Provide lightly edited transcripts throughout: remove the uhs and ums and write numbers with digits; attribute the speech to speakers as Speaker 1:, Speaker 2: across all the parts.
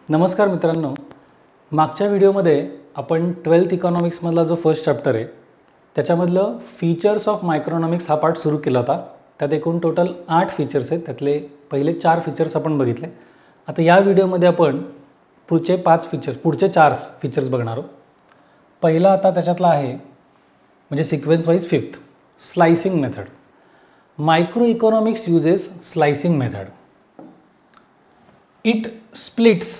Speaker 1: नमस्कार मित्रांनो, मागच्या व्हिडिओमध्ये आपण 12th इकॉनॉमिक्समधला जो फर्स्ट चॅप्टर आहे त्याच्यामधलं फीचर्स ऑफ मायक्रोनॉमिक्स हा पार्ट सुरू केला होता. त्यात एकूण टोटल 8 फीचर्स आहेत. त्यातले पहिले 4 फीचर्स आपण बघितले. आता या व्हिडिओमध्ये आपण पुढचे 4 फीचर्स बघणार आहोत. पहिला आता त्याच्यातला आहे म्हणजे sequence wise 5th slicing method. Micro economics uses slicing method. It splits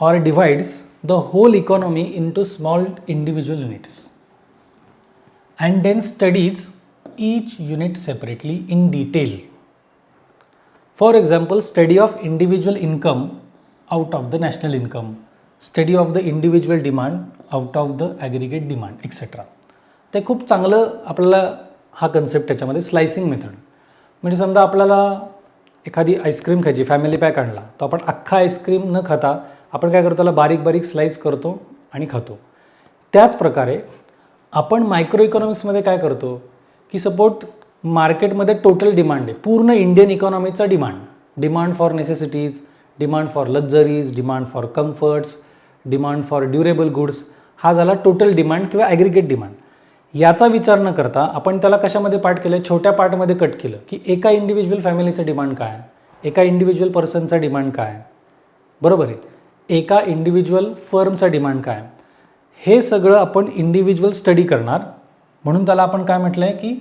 Speaker 1: or divides the whole economy into small individual units and then studies each unit separately in detail. For example, study of individual income out of the national income, study of the individual demand out of the aggregate demand, etc. ते खूप चांगलं आपल्याला हा concept त्याच्यामध्ये slicing method. म्हणजे समजा आपल्याला एखादी आईस्क्रीम खायची, फॅमिली पॅक आणला, तो आपण अख्खा आईस्क्रीम न खाता आपण काय करतो, त्याला बारीक बारीक स्लाइस करतो आणि खातो. त्याच प्रकारे आपण मायक्रो इकॉनॉमिक्समध्ये काय करतो की सपोज मार्केटमध्ये टोटल डिमांड आहे, पूर्ण इंडियन इकॉनॉमीचा demand for necessities, demand for luxuries, demand for comforts, demand for durable goods, हा झाला टोटल डिमांड किंवा ॲग्रिगेट डिमांड. याचा विचार न करता आपण त्याला कशामध्ये पार्ट केलं, छोट्या पार्टमध्ये कट केलं की एका इंडिव्हिज्युअल फॅमिलीचं डिमांड काय, एका इंडिव्हिज्युअल पर्सनचा डिमांड काय, बरोबर आहे, एका इंडिव्हिज्युअल फर्मचा डिमांड काय, हे सगळं आपण इंडिव्हिज्युअल स्टडी करणार. म्हणून त्याला आपण काय म्हटलं आहे की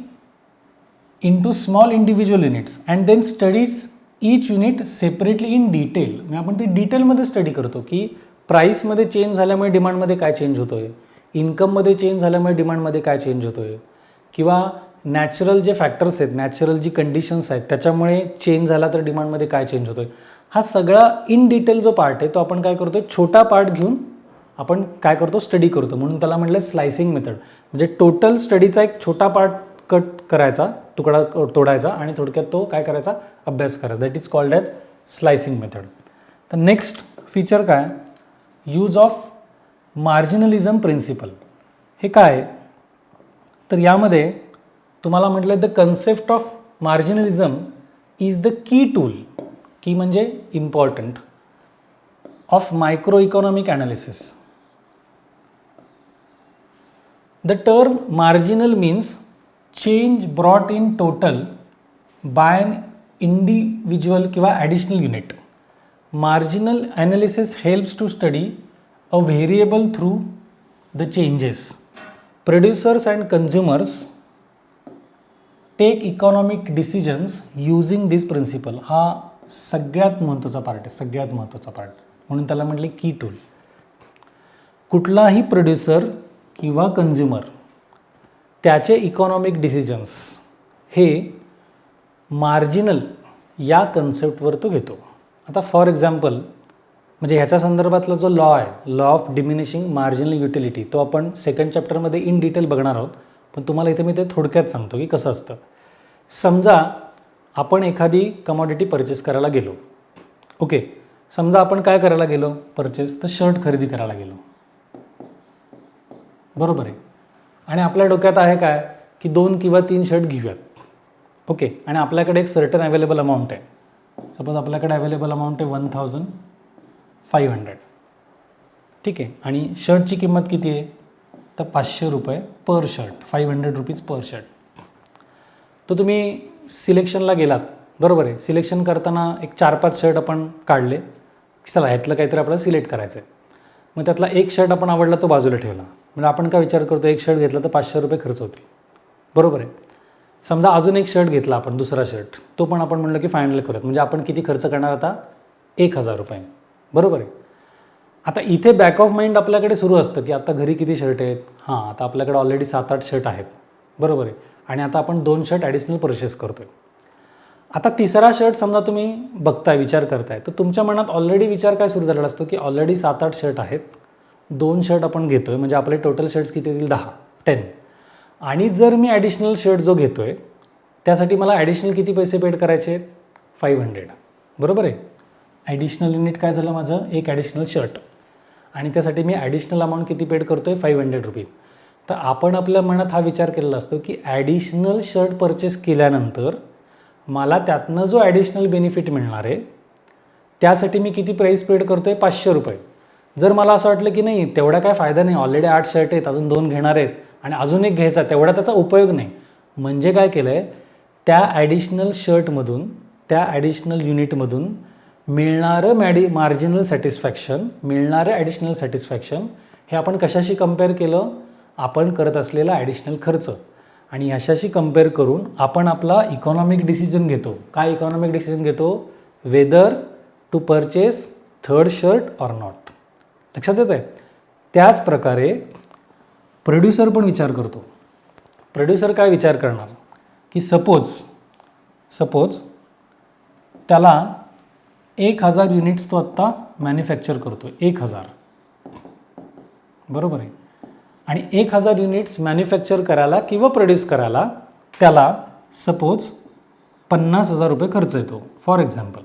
Speaker 1: into small individual units and then studies each unit separately in detail. म्हणजे आपण ते डिटेलमध्ये स्टडी करतो की प्राईसमध्ये चेंज झाल्यामुळे डिमांडमध्ये काय चेंज होतो आहे, इन्कममध्ये चेंज झाल्यामुळे डिमांडमध्ये काय चेंज होतो आहे, किंवा नॅचरल जे फॅक्टर्स आहेत, नॅचरल जी कंडिशन्स आहेत त्याच्यामुळे चेंज झाला तर डिमांडमध्ये काय चेंज होतो आहे. हा सगळा इन डिटेल जो पार्ट आहे तो आपण काय करतो, छोटा पार्ट घेऊन आपण काय करतो, स्टडी करतो. म्हणून त्याला म्हटलं स्लाइसिंग मेथड. म्हणजे टोटल स्टडीचा एक छोटा पार्ट कट करायचा, तुकडा तोडायचा आणि थोडक्यात तो काय करायचा, अभ्यास करायचा. That is called as slicing method. तर नेक्स्ट फीचर काय, यूज ऑफ मार्जिनलिझम प्रिन्सिपल. हे काय, तर यामध्ये तुम्हाला म्हटलं the concept of marginalism is the key tool, key म्हणजे important, of micro economic analysis. The term marginal means change brought in total by an individual किंवा additional unit. Marginal analysis helps to study a variable through the changes. Producers and consumers take economic decisions using this principle. हा सगळ्यात महत्त्वाचा part आहे, सगळ्यात महत्त्वाचा part. म्हणून त्याला म्हटले की टूल. कुठलाही प्रोड्युसर किंवा कंझ्युमर त्याचे इकॉनॉमिक डिसिजन्स हे मार्जिनल या कन्सेप्टवर तो घेतो. आता फॉर एक्झाम्पल म्हणजे ह्याच्या संदर्भातला जो लॉ आहे, law of diminishing marginal utility, तो आपण सेकंड चॅप्टरमध्ये इन डिटेल बघणार आहोत. पण तुम्हाला इथे मी ते थोडक्यात सांगतो की कसं असतं. समजा आपण एखादी कमॉडिटी परचेस करायला गेलो. ओके, समजा आपण काय करायला गेलो परचेस, तर शर्ट खरेदी करायला गेलो, बरोबर आहे. आणि आपल्या डोक्यात आहे काय की 2 किंवा 3 शर्ट घेऊयात. ओके, आणि आपल्याकडे एक सर्टन अवेलेबल अमाऊंट आहे. सपोज आपल्याकडे अवेलेबल अमाऊंट आहे 1500. ठीक आहे, आणि शर्टची किंमत किती आहे, तर 500 रुपये पर शर्ट, 500 रुपीज पर शर्ट. तर तुम्ही सिलेक्शनला गेलात, बरोबर आहे. सिलेक्शन करताना एक 4-5 शर्ट आपण काढले, चला ह्यातलं काहीतरी आपल्याला सिलेक्ट करायचं आहे. मग त्यातला एक शर्ट आपण आवडला, तो बाजूला ठेवला. म्हणजे आपण काय विचार करतो, एक शर्ट घेतला तर 500 रुपये खर्च होते, बरोबर आहे. समजा अजून एक शर्ट घेतला आपण, दुसरा शर्ट, तो पण आपण म्हणलं की फायनल करूयात. म्हणजे आपण किती खर्च करणार आता, 1000 रुपये, बरोबर आहे. आता इथे बॅक ऑफ माइंड आपल्याकडे सुरू असतं की आता घरी किती शर्ट आहेत, हां आता आपल्याकडे ऑलरेडी 7-8 शर्ट आहेत, बरोबर आहे. आणि आता आपण 2 शर्ट ॲडिशनल परचेस करतो आहे. आता तिसरा शर्ट समजा तुम्ही बघताय, विचार करताय, तर तुमच्या मनात ऑलरेडी विचार काय सुरू झालेला असतो की ऑलरेडी 7-8 शर्ट आहेत, 2 शर्ट आपण घेतो आहे, म्हणजे आपले टोटल शर्ट्स किती येतील, 10. आणि जर मी ॲडिशनल शर्ट जो घेतो आहे त्यासाठी मला ॲडिशनल किती पैसे पेड करायचे आहेत, 500, बरोबर आहे. ॲडिशनल युनिट काय झालं माझं, एक ॲडिशनल शर्ट, आणि त्यासाठी मी ॲडिशनल अमाऊंट किती पेड करतो आहे, 500 रुपीज. तर आपण आपल्या मनात हा विचार केलेला असतो की ॲडिशनल शर्ट परचेस केल्यानंतर मला त्यातनं जो ॲडिशनल बेनिफिट मिळणार आहे त्यासाठी मी किती प्राईस पेड करतो आहे, 500 रुपये. जर मला असं वाटलं की नाही तेवढा काय फायदा नाही, ऑलरेडी 8 शर्ट आहेत, अजून 2 घेणार आहेत आणि अजून एक घ्यायचा, तेवढा त्याचा उपयोग नाही, म्हणजे काय केलं आहे, त्या ॲडिशनल शर्टमधून, त्या ॲडिशनल युनिटमधून मिळणारं मार्जिनल सॅटिस्फॅक्शन, मिळणारं ॲडिशनल सॅटिस्फॅक्शन हे आपण कशाशी कंपेअर केलं, आपण करत असलेला ॲडिशनल खर्च, आणि अशाशी कंपेअर करून आपण आपला इकॉनॉमिक डिसिजन घेतो. काय इकॉनॉमिक डिसिजन घेतो, whether to purchase third shirt or not. लक्षात येत आहे. त्याच प्रकारे प्रोड्युसर पण विचार करतो. प्रोड्युसर काय विचार करणार की सपोज त्याला 1000 युनिट्स तो आत्ता मॅन्युफॅक्चर करतो, 1000, बरोबर आहे, आणि 1000 युनिट्स मॅन्युफॅक्चर करायला किंवा प्रोड्यूस करायला त्याला सपोज 50,000 रुपये खर्च येतो, फॉर एक्झाम्पल.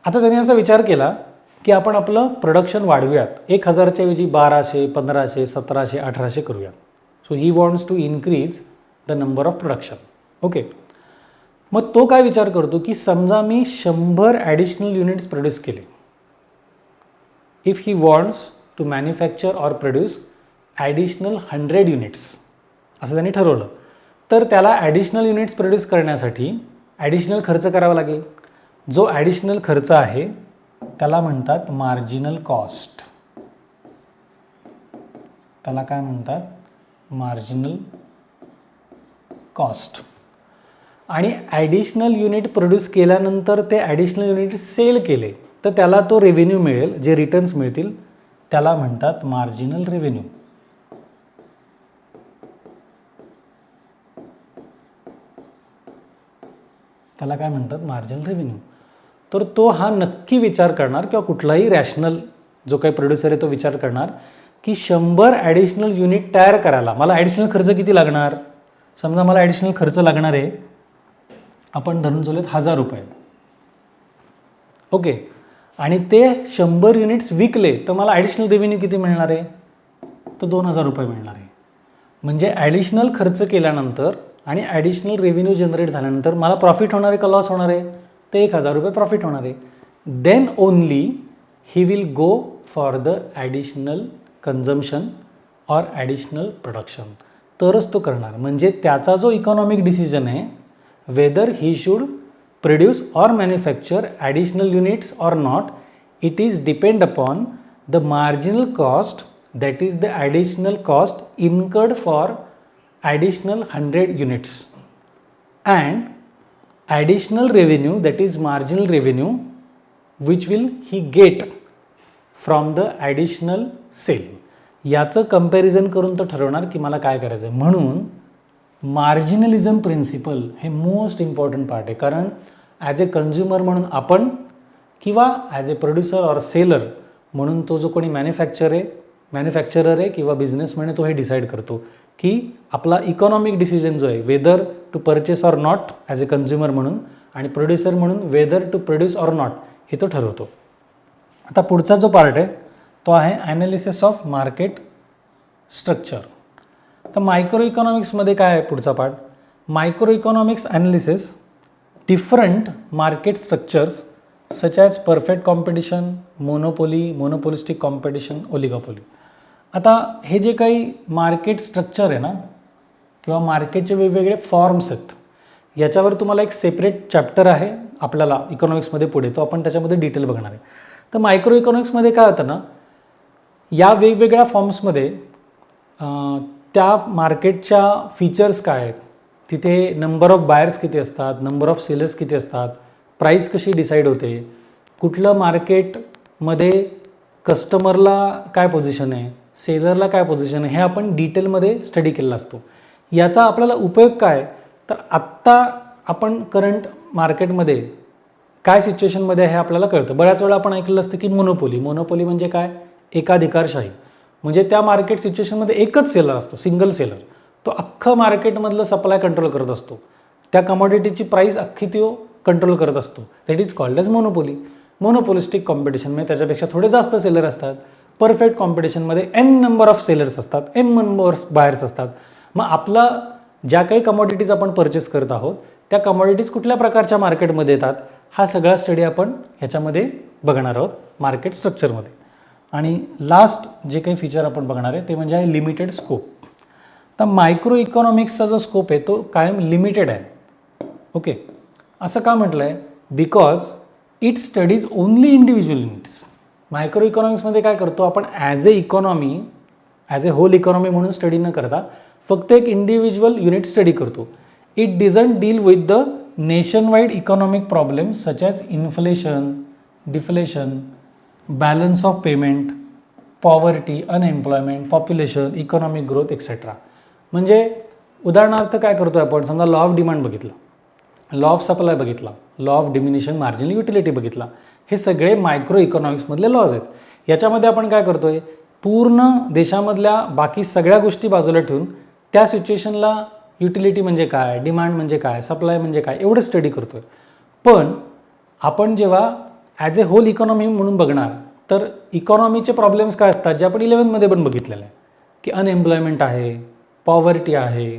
Speaker 1: आता त्याने असा विचार केला की आपण आपलं प्रोडक्शन वाढवूयात, 1000च्या ऐवजी 1200, 1500, 1700, 1800 करूयात. So he wants to increase the number of production. Okay, मग तो काय विचार करतो की समजा मी 100 ॲडिशनल युनिट्स प्रोड्यूस केले. If he wants to manufacture or produce additional 100 units असं त्यांनी ठरवलं, तर त्याला ॲडिशनल युनिट्स प्रोड्यूस करण्यासाठी ॲडिशनल खर्च करावा लागेल. जो ॲडिशनल खर्च आहे त्याला म्हणतात मार्जिनल कॉस्ट. त्याला काय म्हणतात, मार्जिनल कॉस्ट. आणि ॲडिशनल युनिट प्रोड्यूस केल्यानंतर ते ॲडिशनल युनिट सेल केले तर त्याला तो रेव्हेन्यू मिळेल, जे रिटर्न्स मिळतील त्याला म्हणतात मार्जिनल रेव्हेन्यू. त्याला काय म्हणतात, मार्जिनल रेव्हेन्यू. तर तो हा नक्की विचार करणार किंवा कुठलाही रॅशनल जो काही प्रोड्युसर आहे तो विचार करणार की 100 ॲडिशनल युनिट तयार करायला मला ॲडिशनल खर्च किती लागणार. समजा मला ॲडिशनल खर्च लागणार आहे, आपण धरून चालूयात 1000 रुपये. ओके, आणि ते 100 युनिट्स विकले तर मला ॲडिशनल रेव्हेन्यू किती मिळणार आहे, तर 2000 रुपये मिळणार आहे. म्हणजे ॲडिशनल खर्च केल्यानंतर आणि ॲडिशनल रेव्हेन्यू जनरेट झाल्यानंतर मला प्रॉफिट होणार आहे का लॉस होणार आहे, तर 1000 रुपये प्रॉफिट होणार आहे. Then only he will go for the additional consumption or additional production, तरच तो करणार. म्हणजे त्याचा जो इकॉनॉमिक डिसिजन आहे, whether he should produce or manufacture additional units or not, it is depend upon the marginal cost, that is the additional cost incurred for additional 100 units and additional revenue, that is marginal revenue, which will he get from the additional sale. याचं comparison करून तो ठरवणार की मला काय करायचं आहे. म्हणून मार्जिनलिझम प्रिन्सिपल हे मोस्ट इम्पॉर्टंट पार्ट आहे. कारण ॲज ए कन्झ्युमर म्हणून आपण किंवा as A producer or seller म्हणून तो जो कोणी मॅन्युफॅक्चरर आहे किंवा बिझनेसमॅन आहे तो हे डिसाईड करतो की आपला इकॉनॉमिक डिसिजन जो आहे, whether to purchase or not as a consumer म्हणून, आणि प्रोड्युसर म्हणून whether to produce or not हे तो ठरवतो. आता पुढचा जो पार्ट आहे तो आहे ॲनालिसिस ऑफ मार्केट स्ट्रक्चर. तर मायक्रो इकॉनॉमिक्समध्ये काय आहे पुढचा part, micro economics analysis different market structures such as perfect competition, monopoly, monopolistic competition, oligopoly. आता हे जे काही मार्केट स्ट्रक्चर आहे ना किंवा मार्केटचे वेगवेगळे फॉर्म्स आहेत, याच्यावर तुम्हाला एक सेपरेट चॅप्टर आहे आपल्याला इकॉनॉमिक्समध्ये पुढे, तो आपण त्याच्यामध्ये डिटेल बघणार आहे. तर मायक्रो इकॉनॉमिक्समध्ये काय होतं ना, या वेगवेगळ्या फॉर्म्समध्ये त्या मार्केटच्या फीचर्स काय आहेत, तिथे नंबर ऑफ बायर्स किती असतात, नंबर ऑफ सेलर्स किती असतात, प्राईस कशी डिसाईड होते, कुठलं मार्केटमध्ये कस्टमरला काय पोझिशन आहे, सेलरला काय पोझिशन आहे, हे आपण डिटेलमध्ये स्टडी केलेला असतो. याचा आपल्याला उपयोग काय, तर आत्ता आपण करंट मार्केटमध्ये काय सिच्युएशनमध्ये आहे हे आपल्याला कळतं. बऱ्याच वेळा आपण ऐकलेलं असतं की मोनोपोली म्हणजे काय, एकाधिकारशाही. म्हणजे त्या मार्केट सिच्युएशनमध्ये एकच सेलर असतो, सिंगल सेलर, तो अख्खं मार्केटमधलं सप्लाय कंट्रोल करत असतो, त्या कमॉडिटीची प्राईस अख्खी तो कंट्रोल करत असतो. That is called as monopoly. Monopolistic कॉम्पिटिशनमध्ये त्याच्यापेक्षा थोडे जास्त सेलर असतात. परफेक्ट कॉम्पिटिशनमध्ये एन नंबर ऑफ सेलर्स असतात, एम नंबर ऑफ बायर्स असतात. मग आपला ज्या काही कमॉडिटीज आपण परचेस करत आहोत त्या कमॉडिटीज कुठल्या प्रकारच्या मार्केटमध्ये येतात, हा सगळा स्टडी आपण ह्याच्यामध्ये बघणार आहोत मार्केट स्ट्रक्चरमध्ये. आणि लास्ट जे काही फीचर आपण बघणार आहे ते म्हणजे आहे लिमिटेड स्कोप. तर मायक्रो इकॉनॉमिक्सचा जो स्कोप आहे तो कायम लिमिटेड आहे. ओके, असं का म्हटलं आहे? Because it studies only individual units. Micro इकॉनॉमिक्समध्ये काय करतो आपण? As a economy, as a whole economy म्हणून स्टडी न करता फक्त एक इंडिव्हिज्युअल युनिट स्टडी करतो. It doesn't deal with the nationwide economic problems such as inflation, deflation, balance of payment, poverty, unemployment, population, economic growth etcetera. म्हणजे उदाहरणार्थ काय करतो आपण? समजा लॉ ऑफ डिमांड बघितलं, लॉ ऑफ सप्लाय बघितला, law of diminishing marginal utility बघितला. हे सगळे मायक्रो इकॉनॉमिक्समधले लॉज आहेत. याच्यामध्ये आपण काय करतोय? पूर्ण देशामधल्या बाकी सगळ्या गोष्टी बाजूला ठेवून त्या सिच्युएशनला युटिलिटी म्हणजे काय, डिमांड म्हणजे काय, सप्लाय म्हणजे काय एवढं स्टडी करतोय. पण आपण जेव्हा ॲज ए होल इकॉनॉमी म्हणून बघणार तर इकॉनॉमीचे प्रॉब्लेम्स काय असतात जे आपण 11मध्ये पण बघितलेलं आहे की अनएम्प्लॉयमेंट आहे, पॉवर्टी आहे,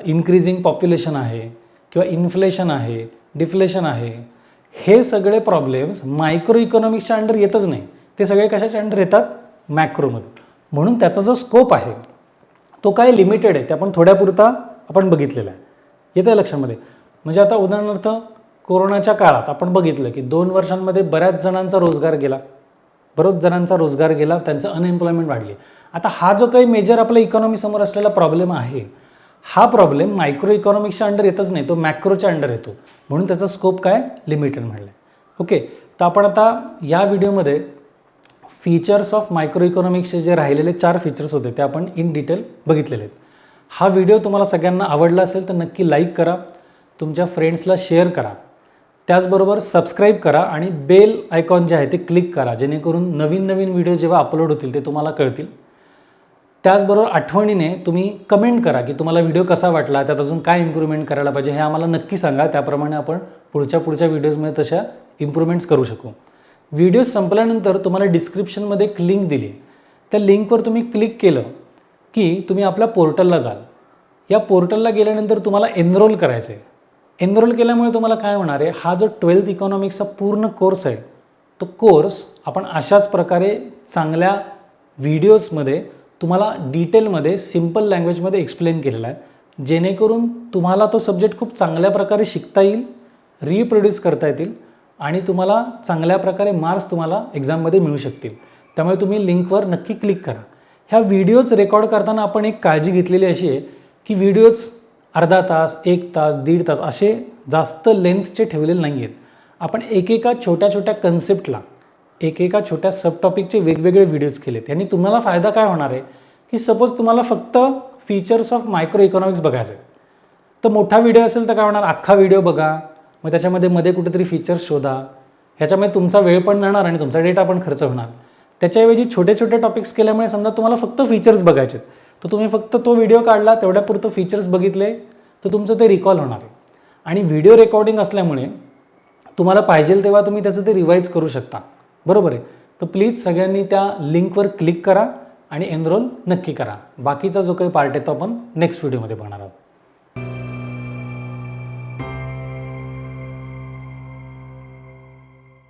Speaker 1: इन्क्रीजिंग पॉप्युलेशन आहे किंवा इन्फ्लेशन आहे, डिफ्लेशन आहे. हे सगळे प्रॉब्लेम्स मायक्रो इकॉनॉमिक्सच्या अंडर येतच नाही. ते सगळे कशाच्या अंडर येतात? मॅक्रोमध्ये. म्हणून त्याचा जो स्कोप आहे तो काय लिमिटेड आहे. ते आपण थोड्यापुरता आपण बघितलेला आहे. येतं आहे लक्षामध्ये? म्हणजे आता उदाहरणार्थ कोरोनाच्या काळात आपण बघितलं की 2 वर्षांमध्ये बऱ्याच जणांचा रोजगार गेला, त्यांचं अनएम्प्लॉयमेंट वाढली. आता हा जो काही मेजर आपल्या इकॉनॉमीसमोर असलेला प्रॉब्लेम आहे हा प्रॉब्लेम मायक्रो इकॉनॉमिक्सच्या अंडर येतच नाही, तो मॅक्रोच्या अंडर येतो. म्हणून त्याचा स्कोप काय? लिमिटेड म्हणलं आहे. ओके, तर आपण आता या व्हिडिओमध्ये फीचर्स ऑफ मायक्रो इकॉनॉमिक्सचे जे राहिलेले 4 फीचर्स होते ते आपण इन डिटेल बघितलेले आहेत. हा व्हिडिओ तुम्हाला सगळ्यांना आवडला असेल तर नक्की लाईक करा, तुमच्या फ्रेंड्सला शेअर करा, त्याचबरोबर सबस्क्राईब करा आणि बेल आयकॉन जे आहे ते क्लिक करा, जेणेकरून नवीन नवीन व्हिडिओ जेव्हा अपलोड होतील ते तुम्हाला कळतील. त्याचबरोबर आठवणीने तुम्ही कमेंट करा की तुम्हाला व्हिडिओ कसा वाटला, त्यात अजून काय इम्प्रूव्हमेंट करायला पाहिजे हे आम्हाला नक्की सांगा. त्याप्रमाणे आपण पुढच्या व्हिडिओजमध्ये तशा इम्प्रूव्हमेंट्स करू शकू. व्हिडिओ संपल्यानंतर तुम्हाला डिस्क्रिप्शनमध्ये एक लिंक दिली, त्या लिंकवर तुम्ही क्लिक केलं की तुम्ही आपल्या पोर्टलला जाल. या पोर्टलला गेल्यानंतर तुम्हाला एनरोल करायचं आहे. एनरोल केल्यामुळे तुम्हाला काय होणार आहे? हा जो 12th इकॉनॉमिक्सचा पूर्ण कोर्स आहे तो कोर्स आपण अशाच प्रकारे चांगल्या व्हिडिओजमध्ये तुम्हाला डिटेलमध्ये सिम्पल लँग्वेजमध्ये एक्सप्लेन केलेला आहे, जेणेकरून तुम्हाला तो सब्जेक्ट खूप चांगल्या प्रकारे शिकता येईल, रिप्रोड्यूस करता येतील आणि तुम्हाला चांगल्या प्रकारे मार्क्स तुम्हाला एक्झाममध्ये मिळू शकतील. त्यामुळे तुम्ही लिंकवर नक्की क्लिक करा. ह्या व्हिडिओज रेकॉर्ड करताना आपण एक काळजी घेतलेली अशी आहे की व्हिडिओज अर्धा तास, 1 तास, 1.5 तास असे जास्त लेंथचे ठेवलेले नाही आहेत. आपण एकेका छोट्या कन्सेप्टला, एकेका छोट्या सब टॉपिकचे वेगवेगळे व्हिडिओज केलेत. यांनी तुम्हाला फायदा काय होणार आहे की सपोज तुम्हाला फक्त फीचर्स ऑफ मायक्रो इकॉनॉमिक्स बघायचं आहे तर मोठा व्हिडिओ असेल तर काय होणार? अख्खा व्हिडिओ बघा, मग त्याच्यामध्ये मध्ये कुठेतरी फीचर्स शोधा. ह्याच्यामध्ये तुमचा वेळ पण जाणार आणि तुमचा डेटा पण खर्च होणार. त्याच्याऐवजी छोटे टॉपिक्स केल्यामुळे समजा तुम्हाला फक्त फीचर्स बघायचे तर तुम्ही फक्त तो व्हिडिओ काढला, तेवढ्यापुरतं फीचर्स बघितले तर तुमचं ते रिकॉल होणार आहे. आणि व्हिडिओ रेकॉर्डिंग असल्यामुळे तुम्हाला पाहिजे तेव्हा तुम्ही त्याचं ते रिवाईज करू शकता. बरोबर आहे? तर प्लीज सगळ्यांनी त्या लिंकवर क्लिक करा आणि एनरोल नक्की करा. बाकीचा जो काही पार्ट आहे तो आपण नेक्स्ट व्हिडिओमध्ये बघणार आहोत.